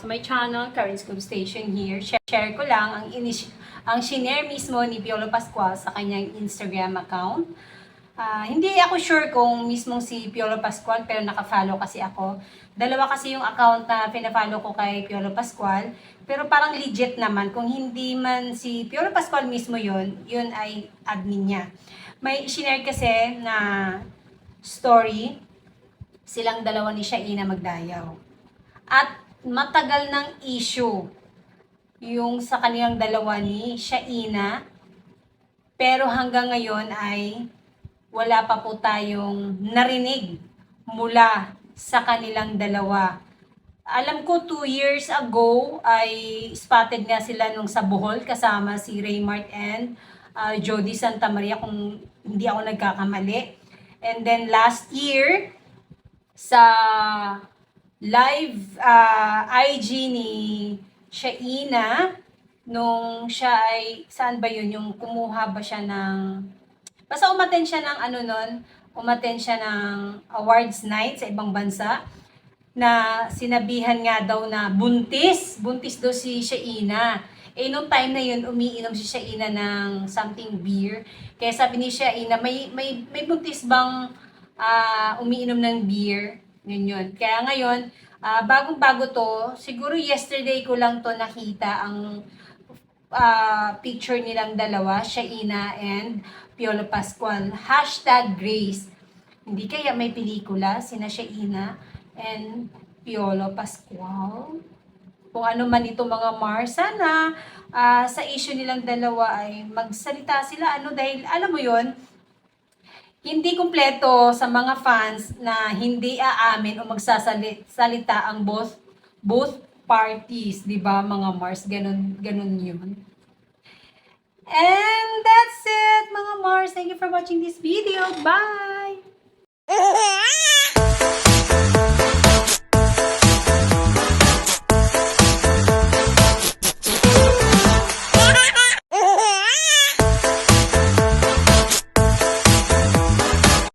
my channel, Karen's Club Station here. Share ko lang ang shinare mismo ni Piolo Pascual sa kanyang Instagram account. Hindi ako sure kung mismong si Piolo Pascual, pero naka-follow kasi ako. Dalawa kasi yung account na pina-follow ko kay Piolo Pascual, pero parang legit naman. Kung hindi man si Piolo Pascual mismo yun ay admin niya. May shinare kasi na story, silang dalawa ni Shaina magdayaw. At matagal ng issue yung sa kanilang dalawa ni Shaina, pero hanggang ngayon ay wala pa po tayong narinig mula sa kanilang dalawa. Alam ko 2 years ago ay spotted nga sila nung sa Bohol kasama si Raymart and Jody Santa Maria, kung hindi ako nagkakamali. And then last year sa live IG ni Shaina, nung siya ay, saan ba yun, yung kumuha ba siya ng, basta umattend siya ng umattend siya ng awards night sa ibang bansa, na sinabihan nga daw na buntis daw si Shaina. Nung time na yun, umiinom si Shaina ng something beer. Kaya sabi ni Shaina, may buntis bang umiinom ng beer? Yun. Kaya ngayon, bagong-bago to, siguro yesterday ko lang to nakita ang picture nilang dalawa, Shaina and Piolo Pascual. #Grace. Hindi kaya may pelikula, sina Shaina and Piolo Pascual? Kung ano man ito mga Mars, sana sa issue nilang dalawa ay magsalita sila, dahil alam mo yon, hindi kumpleto sa mga fans na hindi aamin o magsasalita ang both parties, 'di ba mga Mars? Ganun 'yun. And that's it mga Mars. Thank you for watching this video. Bye.